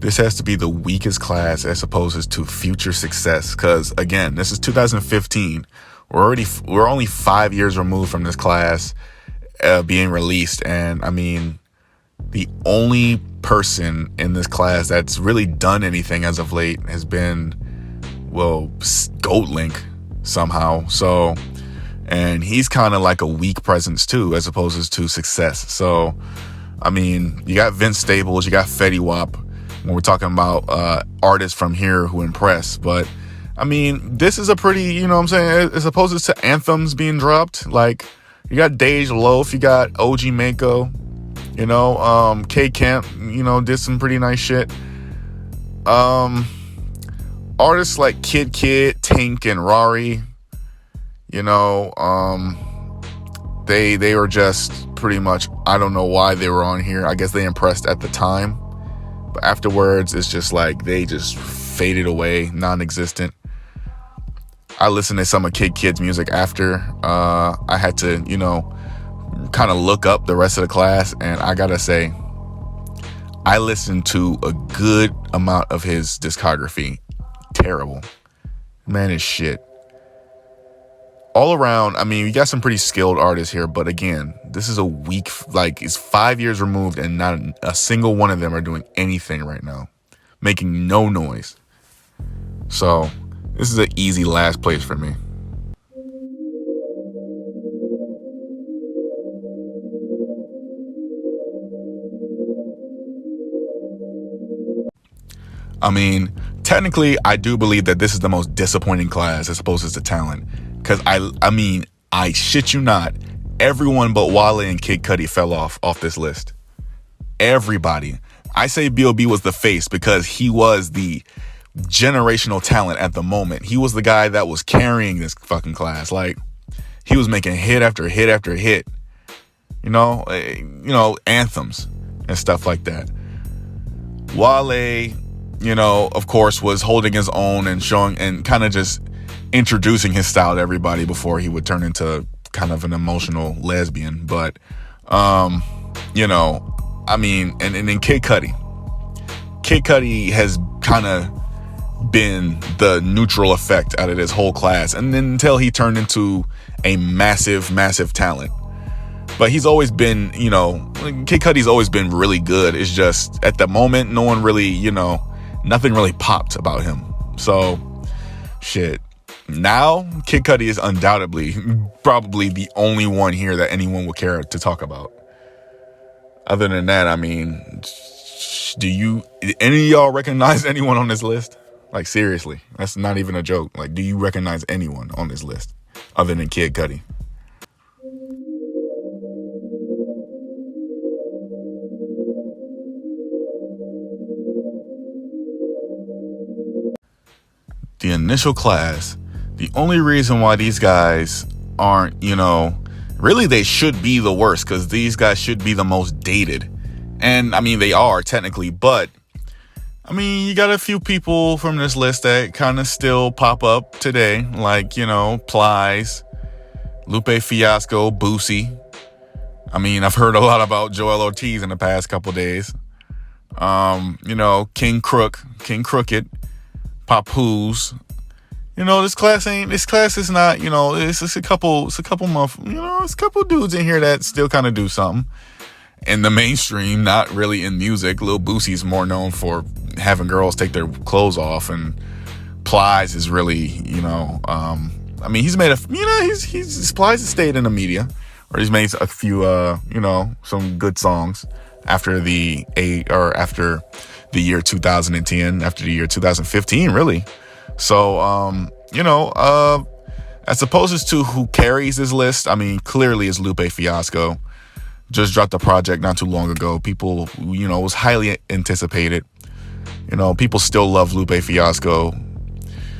this has to be the weakest class as opposed to future success. Because again, this is 2015. We're only 5 years removed from this class being released, and I mean, the only person in this class that's really done anything as of late has been, well, Goatlink somehow. So, and he's kind of like a weak presence too, as opposed to success. So, I mean, you got Vince Staples, you got Fetty Wap when we're talking about artists from here who impress. But I mean, this is a pretty, you know what I'm saying, as opposed to anthems being dropped. Like, you got Dej Loaf, you got OG Mako, you know, K Camp, you know, did some pretty nice shit. Artists like Kid, Tink, and Rari, you know, they were just pretty much, I don't know why they were on here. I guess they impressed at the time, but afterwards it's just like they just faded away, non-existent. I listened to some of Kid's music after. I had to, you know, kind of look up the rest of the class, and I gotta say, I listened to a good amount of his discography. Terrible. Man is shit. All around, I mean, you got some pretty skilled artists here, but again, this is a weak, like, it's 5 years removed, and not a single one of them are doing anything right now, making no noise. So this is an easy last place for me. I mean, technically, I do believe that this is the most disappointing class as opposed to talent. Because I mean, I shit you not, everyone but Wale and Kid Cudi fell off this list. Everybody. I say B.O.B. was the face because he was the generational talent at the moment. He was the guy that was carrying this fucking class. Like, he was making hit after hit after hit. You know, anthems and stuff like that. Wale, you know, of course, was holding his own and showing and kind of just introducing his style to everybody before he would turn into kind of an emotional lesbian. But, you know, I mean, and then Kid Cudi has kind of been the neutral effect out of this whole class, and then until he turned into a massive talent. But he's always been, you know, Kid Cudi's always been really good. It's just at the moment, no one really, you know, nothing really popped about him. So shit, now Kid Cudi is undoubtedly probably the only one here that anyone will care to talk about. Other than that, I mean, did any of y'all recognize anyone on this list? Like, seriously, that's not even a joke. Like, do you recognize anyone on this list other than Kid Cudi? The initial class, the only reason why these guys aren't, you know, really they should be the worst, because these guys should be the most dated. And I mean, they are technically, but I mean, you got a few people from this list that kind of still pop up today, like, you know, Plies, Lupe Fiasco, Boosie. I mean, I've heard a lot about Joel Ortiz in the past couple days. You know, King Crooked, Papoose. You know, this class is not, you know, it's a couple dudes in here that still kind of do something in the mainstream, not really in music. Lil Boosie's more known for having girls take their clothes off, and Plies is really, you know, I mean, he's made Plies has stayed in the media, or he's made a few, you know, some good songs after the year 2010, after the year 2015, really. So, you know, as opposed to who carries this list, I mean, clearly it's Lupe Fiasco. Just dropped a project not too long ago. People, you know, it was highly anticipated. You know, people still love Lupe Fiasco.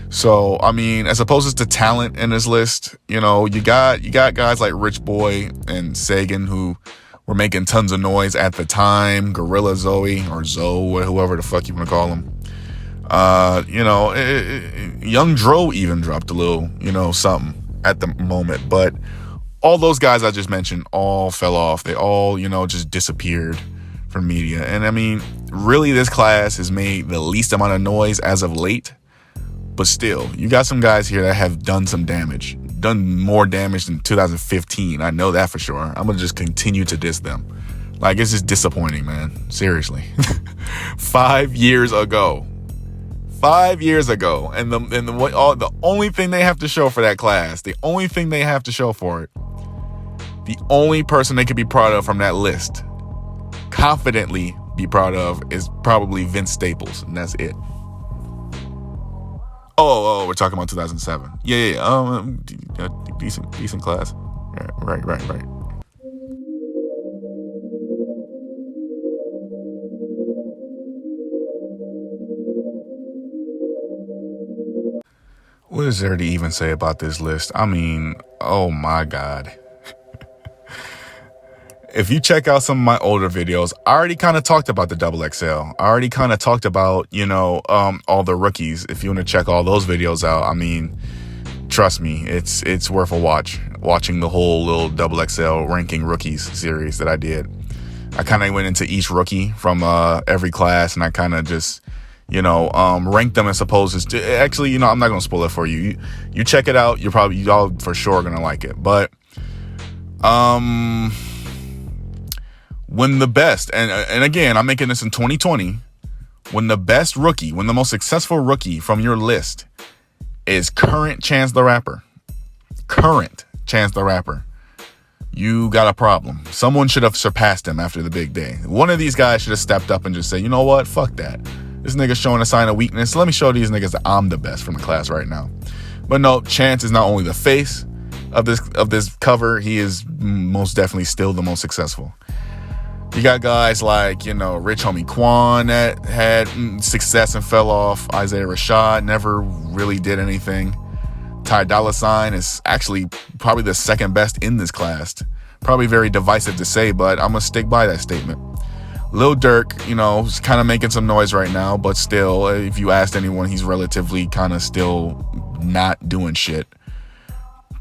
So, I mean, as opposed to talent in this list, you know, you got guys like Rich Boy and Sagan who were making tons of noise at the time. Gorilla Zoe, or Zoe, whoever the fuck you want to call him. You know, Young Dro even dropped a little, you know, something at the moment. But all those guys I just mentioned all fell off. They all, you know, just disappeared for media. And I mean, really, this class has made the least amount of noise as of late. But still, you got some guys here that have done some damage, done more damage than 2015. I know that for sure. I'm going to just continue to diss them. Like, it's just disappointing, man. Seriously. 5 years ago. 5 years ago. And the only thing they have to show for that class, the only thing they have to show for it, the only person they could be proud of from that list, confidently be proud of, is probably Vince Staples. And that's it. Oh, we're talking about 2007. Yeah. Decent class. Yeah, right. What is there to even say about this list? I mean, oh my God. If you check out some of my older videos, I already kind of talked about the XXL. I already kind of talked about, all the rookies. If you want to check all those videos out, I mean, trust me, it's worth a watch. Watching the whole little XXL ranking rookies series that I did. I kind of went into each rookie from every class, and I kind of just, ranked them as opposed to, actually, I'm not going to spoil it for you. You check it out. Y'all for sure going to like it. But, when the best, and again, I'm making this in 2020, when the most successful rookie from your list is current Chance the Rapper, you got a problem. Someone should have surpassed him after the big day. One of these guys should have stepped up and just said, you know what, fuck that. This nigga's showing a sign of weakness. Let me show these niggas that I'm the best from the class right now. But no, Chance is not only the face of this cover, he is most definitely still the most successful. You got guys like, Rich Homie Quan that had success and fell off. Isaiah Rashad never really did anything. Ty Dolla $ign is actually probably the second best in this class. Probably very divisive to say, but I'm going to stick by that statement. Lil Durk, is kind of making some noise right now, but still, if you asked anyone, he's relatively kind of still not doing shit.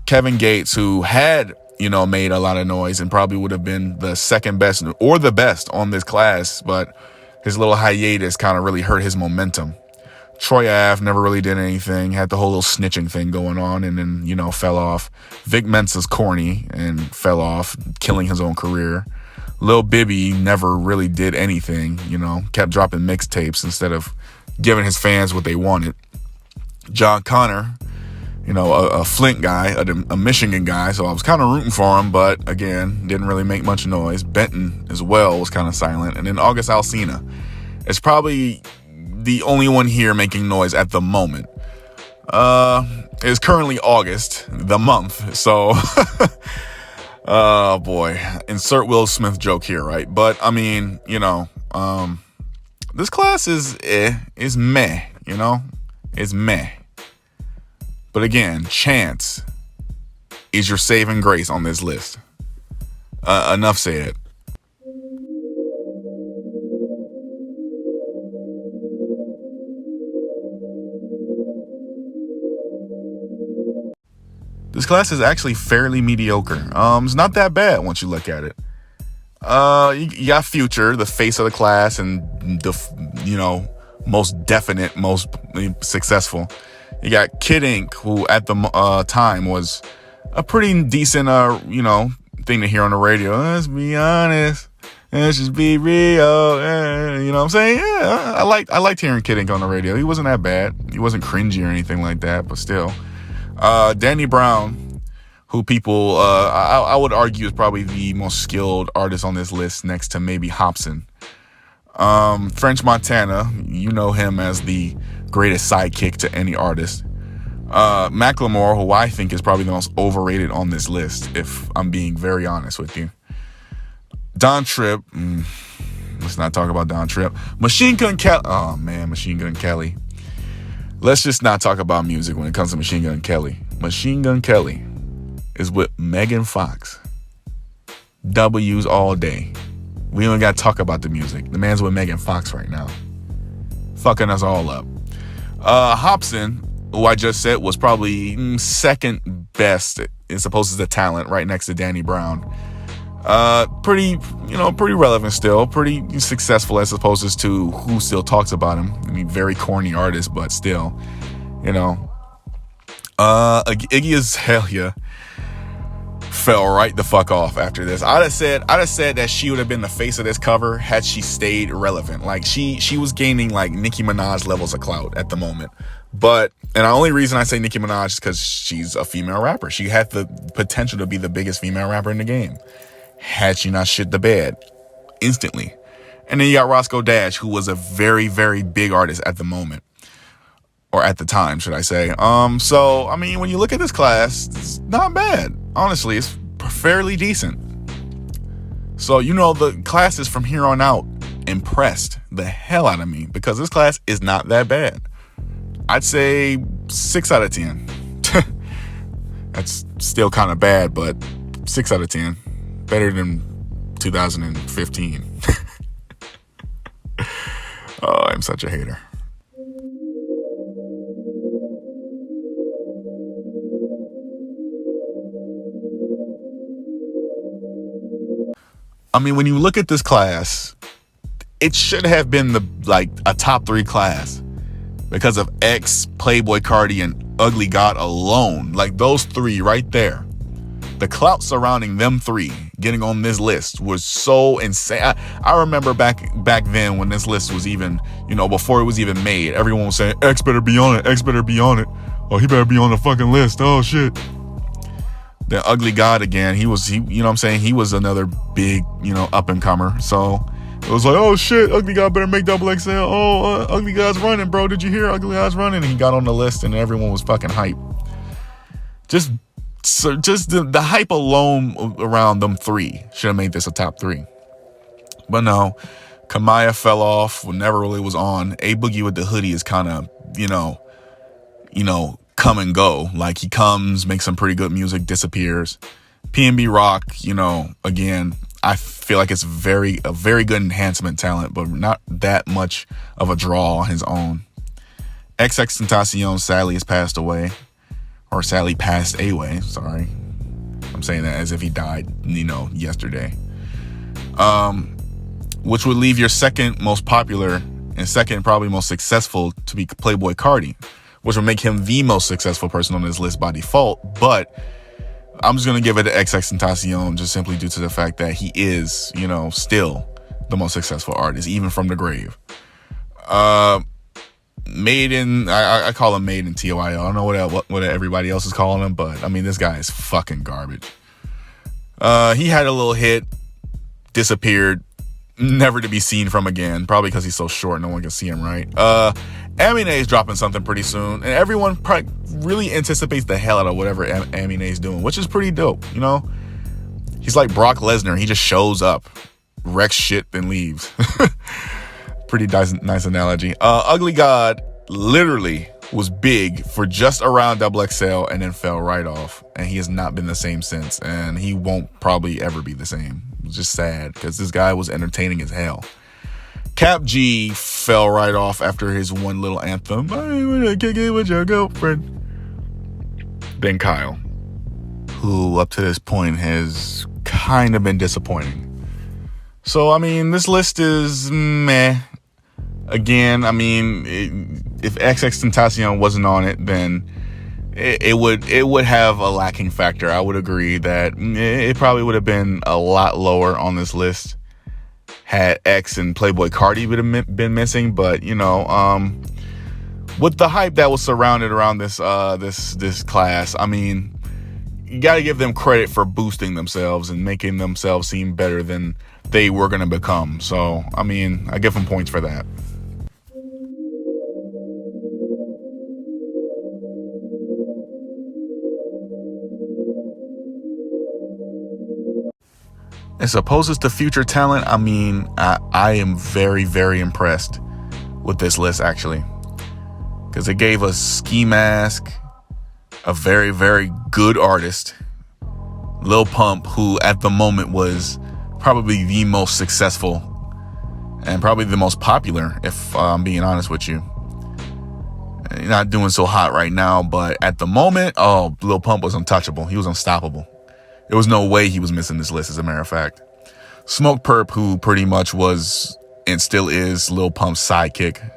Kevin Gates, who had made a lot of noise and probably would have been the second best or the best on this class, but his little hiatus kind of really hurt his momentum. Troy Ave never really did anything, had the whole little snitching thing going on, and then, fell off. Vic Mensa's corny and fell off, killing his own career. Lil Bibby never really did anything, kept dropping mixtapes instead of giving his fans what they wanted. John Connor, a Flint guy, a Michigan guy, so I was kind of rooting for him, but again, didn't really make much noise. Benton as well was kind of silent. And then August Alsina is probably the only one here making noise at the moment. It's currently August, the month, so oh boy, insert Will Smith joke here, right? But I mean, this class is meh, it's meh. But again, Chance is your saving grace on this list. Enough said. This class is actually fairly mediocre. It's not that bad once you look at it. You got Future, the face of the class, and the most definite, most successful. You got Kid Ink, who at the time was a pretty decent, thing to hear on the radio. Let's be honest. Let's just be real. You know what I'm saying? Yeah, I liked hearing Kid Ink on the radio. He wasn't that bad. He wasn't cringy or anything like that, but still. Danny Brown, who people, I would argue is probably the most skilled artist on this list next to maybe Hobson. French Montana, you know him as the greatest sidekick to any artist. Macklemore, who I think is probably the most overrated on this list, if I'm being very honest with you. Don Tripp, let's not talk about Don Tripp. Machine Gun Kelly, oh man, Machine Gun Kelly. Let's just not talk about music when it comes to Machine Gun Kelly. Machine Gun Kelly is with Megan Fox. W's all day. We don't got to talk about the music. The man's with Megan Fox right now. Fucking us all up. Hobson, who I just said was probably second best, as opposed to the talent, right next to Danny Brown. Pretty, pretty relevant still, pretty successful as opposed to who still talks about him. I mean, very corny artist, but still, Iggy Azalea fell right the fuck off after this. I'd have said that she would have been the face of this cover had she stayed relevant. Like she was gaining like Nicki Minaj levels of clout at the moment. But, and the only reason I say Nicki Minaj is because she's a female rapper. She had the potential to be the biggest female rapper in the game had she not shit the bed instantly. And then you got Roscoe Dash, who was a very, very big artist at the moment. Or at the time, should I say. So, I mean, when you look at this class, it's not bad. Honestly, it's fairly decent. So, the classes from here on out impressed the hell out of me because this class is not that bad. I'd say 6 out of 10. That's still kind of bad, but 6 out of 10. Better than 2015. Oh, I'm such a hater. I mean, when you look at this class, it should have been a top 3 class because of X, Playboi Carti, and Ugly God alone. Like those 3 right there. The clout surrounding them 3 getting on this list was so insane. I remember back then when this list was even, before it was even made, everyone was saying, X better be on it, X better be on it. Oh, he better be on the fucking list. Oh, shit. The Ugly God again, he was another big, up and comer. So it was like, oh shit, Ugly God better make XXL. Oh, Ugly God's running, bro. Did you hear Ugly God's running? And he got on the list and everyone was fucking hype. Just the hype alone around them 3 should have made this a top 3. But no, Kamaya fell off, never really was on. A Boogie with the Hoodie is kind of, come and go. Like he comes, makes some pretty good music, disappears. PNB Rock, again, I feel like it's a very good enhancement talent, but not that much of a draw on his own. XXXTentacion sadly has passed away, or sadly passed away. Sorry, I'm saying that as if he died, yesterday. Which would leave your second most popular and second probably most successful to be Playboi Carti, which would make him the most successful person on this list by default. But I'm just going to give it to XXXTentacion just simply due to the fact that he is, still the most successful artist, even from the grave. Made in, I call him Made in TOIO. I don't know what everybody else is calling him, but I mean, this guy is fucking garbage. He had a little hit, disappeared, never to be seen from again, probably because he's so short no one can see him right. Amine is dropping something pretty soon, and everyone really anticipates the hell out of whatever Amine is doing, which is pretty dope. He's like Brock Lesnar. He just shows up, wrecks shit, then leaves. Pretty nice analogy. Ugly God literally was big for just around XXL and then fell right off, and he has not been the same since, and he won't probably ever be the same. It's just sad because this guy was entertaining as hell. Cap G fell right off after his one little anthem, I wanna kick it with your girlfriend. Then Kyle, who up to this point has kind of been disappointing. So, I mean, this list is meh. Again, I mean, if XXXTentacion wasn't on it, then it would have a lacking factor. I would agree that it probably would have been a lot lower on this list had X and Playboi Carti would have been missing. But with the hype that was surrounded around this class, I mean, you got to give them credit for boosting themselves and making themselves seem better than they were going to become. So, I mean, I give them points for that. As opposed to future talent, I mean, I am very, very impressed with this list, actually. Because it gave us Ski Mask, a very, very good artist, Lil Pump, who at the moment was probably the most successful and probably the most popular, if I'm being honest with you. Not doing so hot right now, but at the moment, Lil Pump was untouchable. He was unstoppable. There was no way he was missing this list, as a matter of fact. Smoke Perp, who pretty much was and still is Lil Pump's sidekick.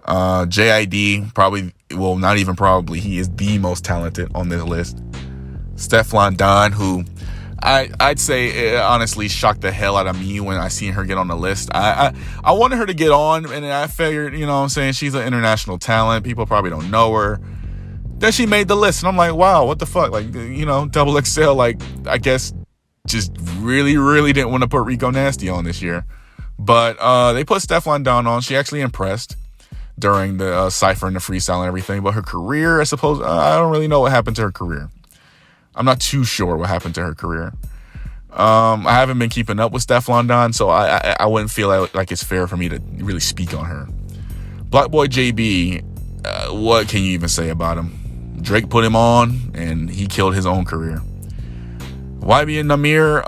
JID, probably, well, not even probably, he is the most talented on this list. Stefflon Don, who I'd say it honestly shocked the hell out of me when I seen her get on the list. I wanted her to get on, and I figured, you know what I'm saying, she's an international talent. People probably don't know her. Then she made the list, and I'm like, wow, what the fuck? Like, you know, XXL, like, I guess just really, really didn't want to put Rico Nasty on this year. But they put Stefflon Don on. She actually impressed during the cypher and the freestyle and everything. But her career, I suppose, I don't really know what happened to her career. I'm not too sure what happened to her career. I haven't been keeping up with Stefflon Don, so I wouldn't feel like it's fair for me to really speak on her. Black Boy JB, what can you even say about him? Drake put him on, and he killed his own career. YB and Namir,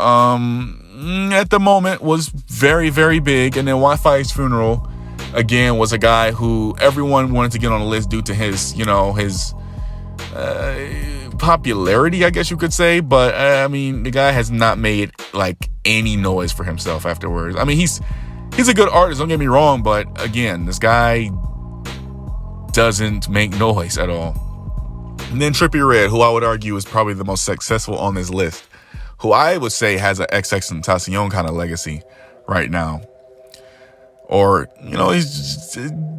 at the moment, was very, very big. And then Wi-Fi's Funeral, again, was a guy who everyone wanted to get on the list due to his, you know, his popularity, I guess you could say. But, I mean, the guy has not made, like, any noise for himself afterwards. I mean, he's a good artist, don't get me wrong. But, again, this guy doesn't make noise at all. And then Trippie Redd, who I would argue is probably the most successful on this list, who I would say has an XXXTentacion kind of legacy right now. Or, you know, he's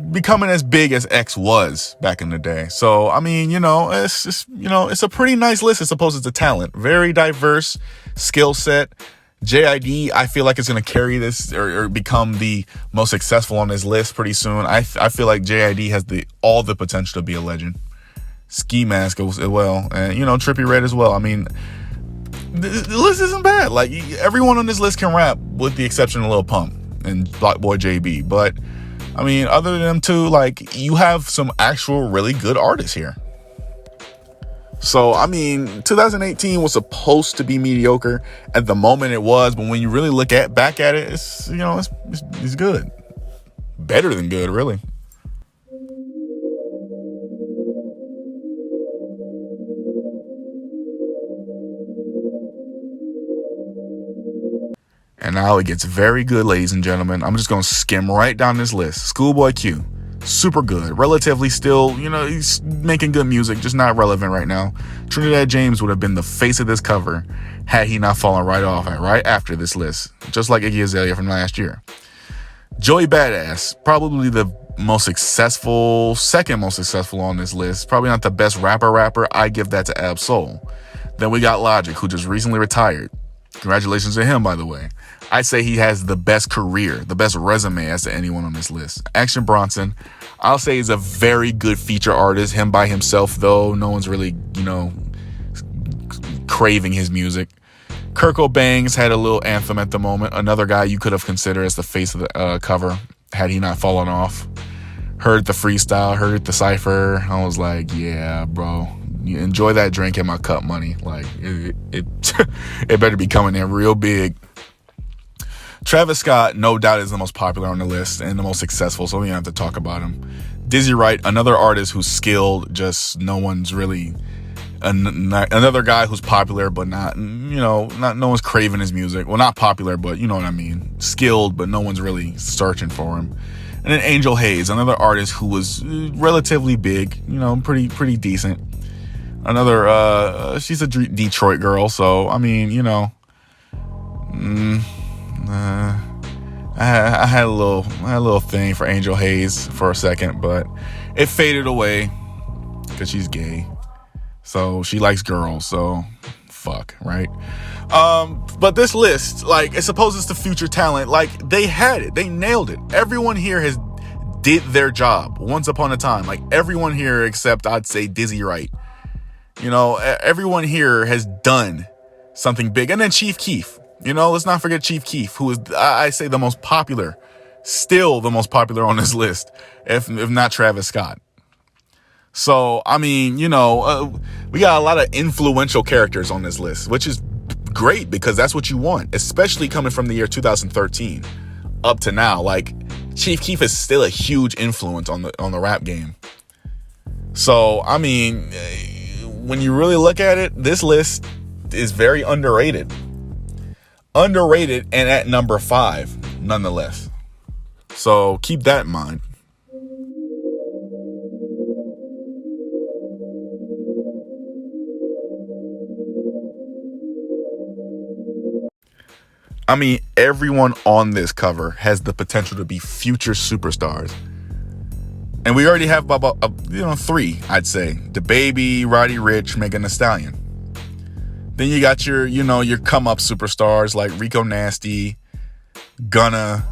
becoming as big as X was back in the day. So, I mean, you know, it's just, you know, it's a pretty nice list as opposed to the talent. Very diverse skill set. JID, I feel like it's going to carry this or become the most successful on this list pretty soon. I feel like JID has all the potential to be a legend. Ski Mask as well, and you know, Trippie Redd as well. I mean, the list isn't bad. Like, everyone on this list can rap, with the exception of Lil Pump and Black Boy JB. But I mean, other than them two, like, you have some actual really good artists here. So I mean, 2018 was supposed to be mediocre. At the moment, it was, but when you really look back at it, it's, you know, it's good, better than good, really. And now it gets very good, ladies and gentlemen. I'm just going to skim right down this list. Schoolboy Q, super good. Relatively still, you know, he's making good music, just not relevant right now. Trinidad James would have been the face of this cover had he not fallen right off right after this list, just like Iggy Azalea from last year. Joey Badass, probably the most successful, second most successful on this list. Probably not the best rapper. I give that to Ab Soul. Then we got Logic, who just recently retired. Congratulations to him, by the way. I'd say he has the best career, the best resume as to anyone on this list. Action Bronson, I'll say he's a very good feature artist. Him by himself, though, no one's really, you know, craving his music. Kurt Cobain's had a little anthem at the moment. Another guy you could have considered as the face of the cover had he not fallen off. Heard the freestyle, heard the cypher. I was like, yeah, bro. You enjoy that drink in my cup money. Like, it it better be coming in real big. Travis Scott, no doubt, is the most popular on the list and the most successful, so we don't have to talk about him. Dizzy Wright, another artist who's skilled, just no one's really... Another guy who's popular, but not, you know, no one's craving his music. Well, not popular, but you know what I mean. Skilled, but no one's really searching for him. And then Angel Hayes, another artist who was relatively big, you know, pretty decent. Another, she's a Detroit girl, so, I mean, you know, I had a little thing for Angel Hayes for a second, but it faded away because she's gay. So she likes girls, so fuck, right? But this list, like, it's supposed it's the future talent. Like, they had it. They nailed it. Everyone here has did their job once upon a time. Like, everyone here except, I'd say, Dizzy Wright. You know, everyone here has done something big. And then Chief Keef. You know, let's not forget Chief Keef, who is, I say, the most popular. Still the most popular on this list, if not Travis Scott. So, I mean, you know, we got a lot of influential characters on this list, which is great because that's what you want, especially coming from the year 2013 up to now. Like, Chief Keef is still a huge influence on the rap game. So, I mean, when you really look at it, this list is very underrated. Underrated, and at number 5, nonetheless. So keep that in mind. I mean, everyone on this cover has the potential to be future superstars. And we already have about 3, I'd say. DaBaby, Roddy Ricch, Megan Thee Stallion. Then you got your come up superstars like Rico Nasty, Gunna,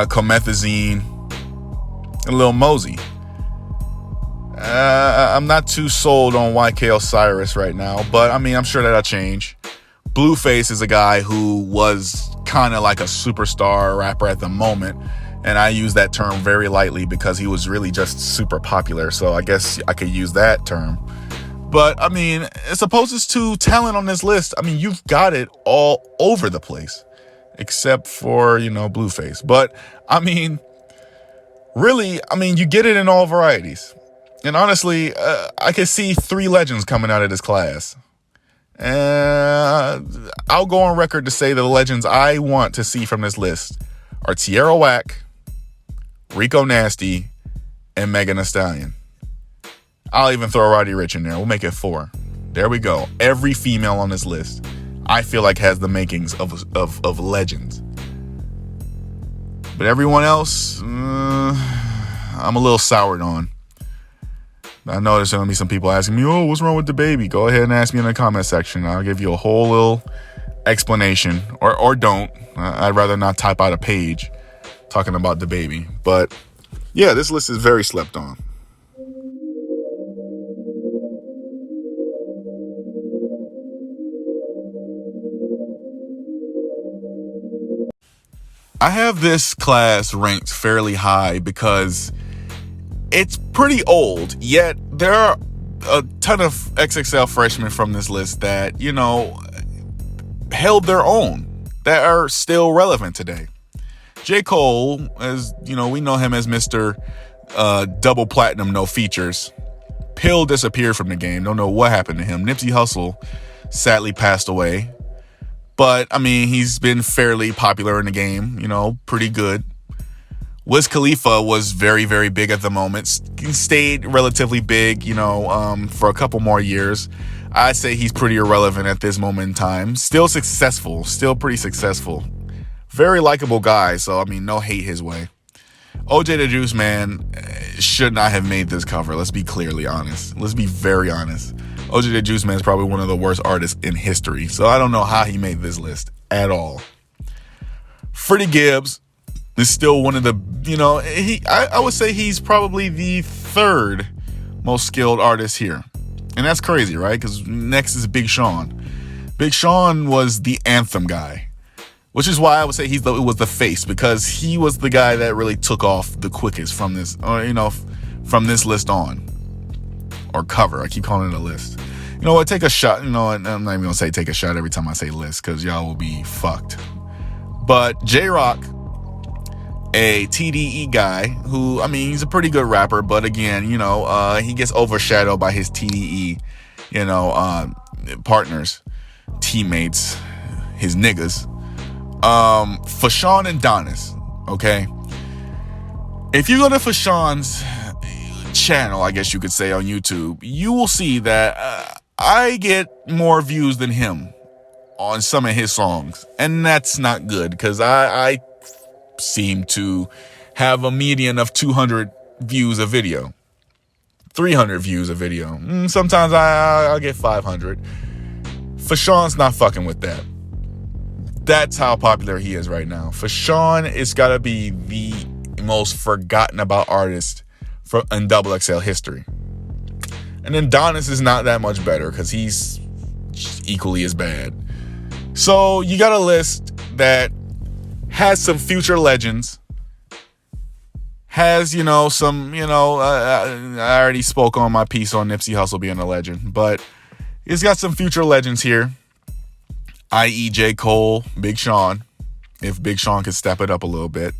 Comethazine, and Lil Mosey. I'm not too sold on YK Osiris right now, but I mean, I'm sure that'll change. Blueface is a guy who was kind of like a superstar rapper at the moment, and I use that term very lightly because he was really just super popular, so I guess I could use that term. But I mean, as opposed to talent on this list, I mean, you've got it all over the place, except for, Blueface. But I mean, really, you get it in all varieties. And honestly, I could see 3 legends coming out of this class. I'll go on record to say the legends I want to see from this list are Tierra Whack, Rico Nasty, and Megan Thee Stallion. I'll even throw Roddy Ricch in there. We'll make it 4. There we go. Every female on this list, I feel like, has the makings of legends. But everyone else, I'm a little soured on. I know there's going to be some people asking me, oh, what's wrong with DaBaby? Go ahead and ask me in the comment section. I'll give you a whole little explanation. Or don't. I'd rather not type out a page talking about DaBaby. But yeah, this list is very slept on. I have this class ranked fairly high because it's pretty old, yet there are a ton of XXL freshmen from this list that, held their own, that are still relevant today. J. Cole, as we know him as Mr. Double Platinum, no features. Pill disappeared from the game. Don't know what happened to him. Nipsey Hussle sadly passed away. But, he's been fairly popular in the game, pretty good. Wiz Khalifa was very, very big at the moment. Stayed relatively big, for a couple more years. I'd say he's pretty irrelevant at this moment in time. Still successful. Still pretty successful. Very likable guy, so, no hate his way. OJ the Juice Man should not have made this cover. Let's be clearly honest. Let's be very honest. OJ the Juice Man is probably one of the worst artists in history, so I don't know how he made this list at all. Freddie Gibbs is still one of the, I would say he's probably the 3rd most skilled artist here. And that's crazy, right? Because next is Big Sean. Big Sean was the anthem guy, which is why I would say it was the face, because he was the guy that really took off the quickest from this, from this list on. Or cover. I keep calling it a list. You know what? Take a shot. I'm not even going to say take a shot every time I say list, because y'all will be fucked. But J-Rock, a TDE guy who, he's a pretty good rapper, but again, he gets overshadowed by his TDE, partners, teammates, his niggas. Fashawn and Donis, okay? If you go to Fashawn's channel, I guess you could say, on YouTube, you will see that I get more views than him on some of his songs, and that's not good, because I seem to have a median of 200 views a video, 300 views a video. Sometimes I'll get 500. Fashawn's not fucking with that. That's how popular he is right now. Fashawn is gotta be the most forgotten about artist in XXL history. And then Donis is not that much better, because he's equally as bad. So you got a list that has some future legends, has, some, I already spoke on my piece on Nipsey Hussle being a legend, but it's got some future legends here, i.e. J. Cole, Big Sean, if Big Sean could step it up a little bit.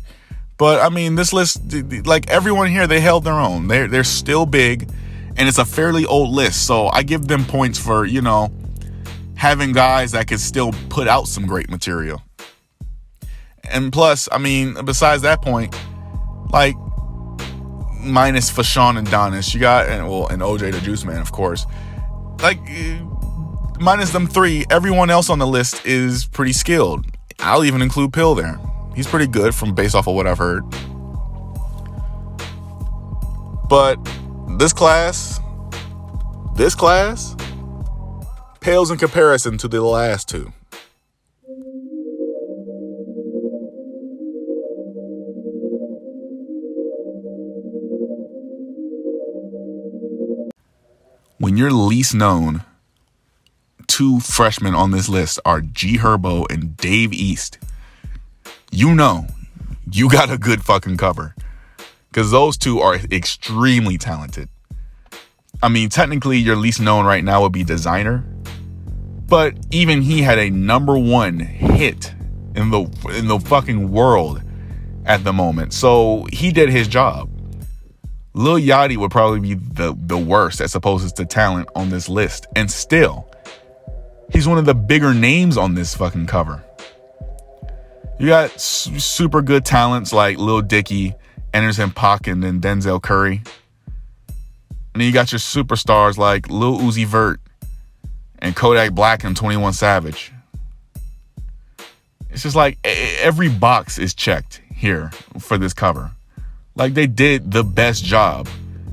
But, this list, like everyone here, they held their own. They're still big, and it's a fairly old list, so I give them points for, having guys that could still put out some great material. And plus, I mean, besides that point, like, minus Fashawn and Donis, you got, and OJ the Juice Man, of course. Like, minus them three, everyone else on the list is pretty skilled. I'll even include Pill there. He's pretty good based off of what I've heard. But this class pales in comparison to the last two. When your least known two freshmen on this list are G Herbo and Dave East, you know you got a good fucking cover. Because those two are extremely talented. I mean, technically, your least known right now would be Designer. But even he had a #1 hit in the fucking world at the moment. So he did his job. Lil Yachty would probably be the worst as opposed to talent on this list. And still, he's one of the bigger names on this fucking cover. You got super good talents like Lil Dicky, Anderson .Paak, and then Denzel Curry. And then you got your superstars like Lil Uzi Vert and Kodak Black and 21 Savage. It's just like every box is checked here for this cover. Like, they did the best job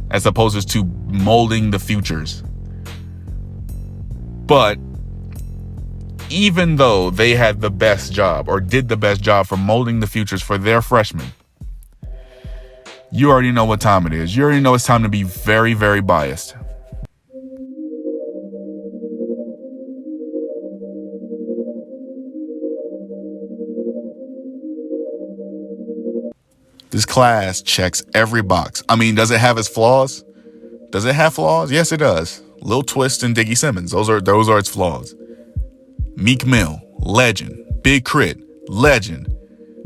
as opposed to molding the futures. But even though they had the best job or did the best job for molding the futures for their freshmen, you already know what time it is. You already know it's time to be very, very biased. This class checks every box. I mean, does it have its flaws? Does it have flaws? Yes, it does. Lil Twist and Diggy Simmons. Those are its flaws. Meek Mill, legend. Big Crit, legend.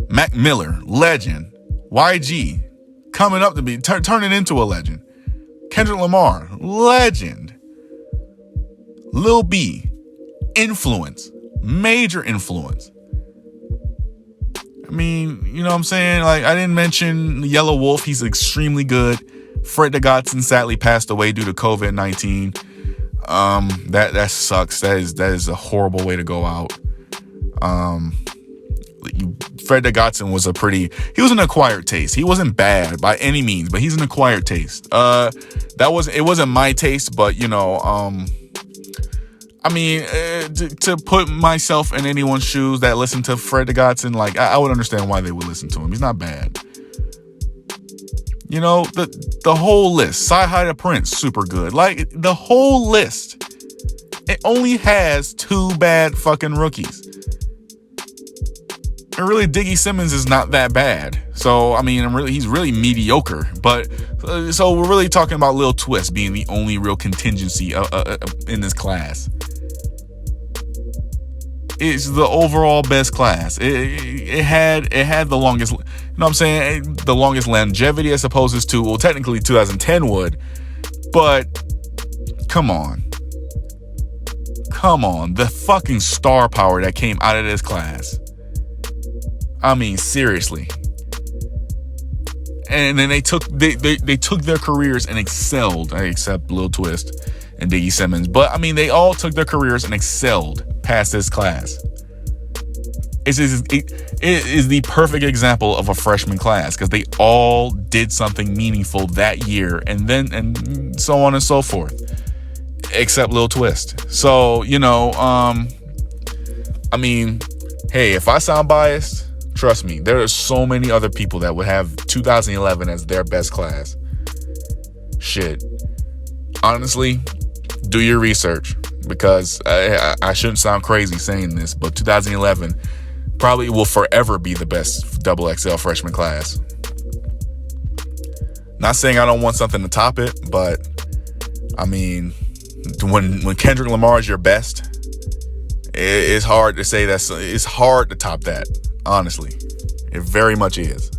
Mac Miller, legend. YG, coming up to be turning into a legend. Kendrick Lamar, legend. Lil B, influence, major influence. I mean, you know what I'm saying? Like, I didn't mention Yellow Wolf. He's extremely good. Fred the Godson sadly passed away due to COVID-19. That sucks. That is a horrible way to go out. Fred the Godson was he was an acquired taste. He wasn't bad by any means, but he's an acquired taste. It wasn't my taste, but you know, I mean, to put myself in anyone's shoes that listen to Fred the Godson, like, I would understand why they would listen to him. He's not bad. You know, the whole list. Sci-Hi to Prince, super good. Like, the whole list. It only has 2 bad fucking rookies. And really, Diggy Simmons is not that bad. So, I mean, he's really mediocre. But, so we're really talking about Lil Twist being the only real contingency in this class. It's the overall best class. It had the longest, you know what I'm saying? The longest longevity as opposed to, well, technically 2010 would. But, come on. The fucking star power that came out of this class. I mean, seriously. And then they took their careers and excelled, except Lil Twist and Diggy Simmons. But, I mean, they all took their careers and excelled past this class. It is the perfect example of a freshman class because they all did something meaningful that year and so on and so forth, except Lil Twist. So, you know, I mean, hey, if I sound biased, trust me, there are so many other people that would have 2011 as their best class. Shit. Honestly, do your research because I shouldn't sound crazy saying this, but 2011 probably will forever be the best XXL freshman class. Not saying I don't want something to top it, but I mean, when Kendrick Lamar is your best, it's hard to say it's hard to top that. Honestly, it very much is.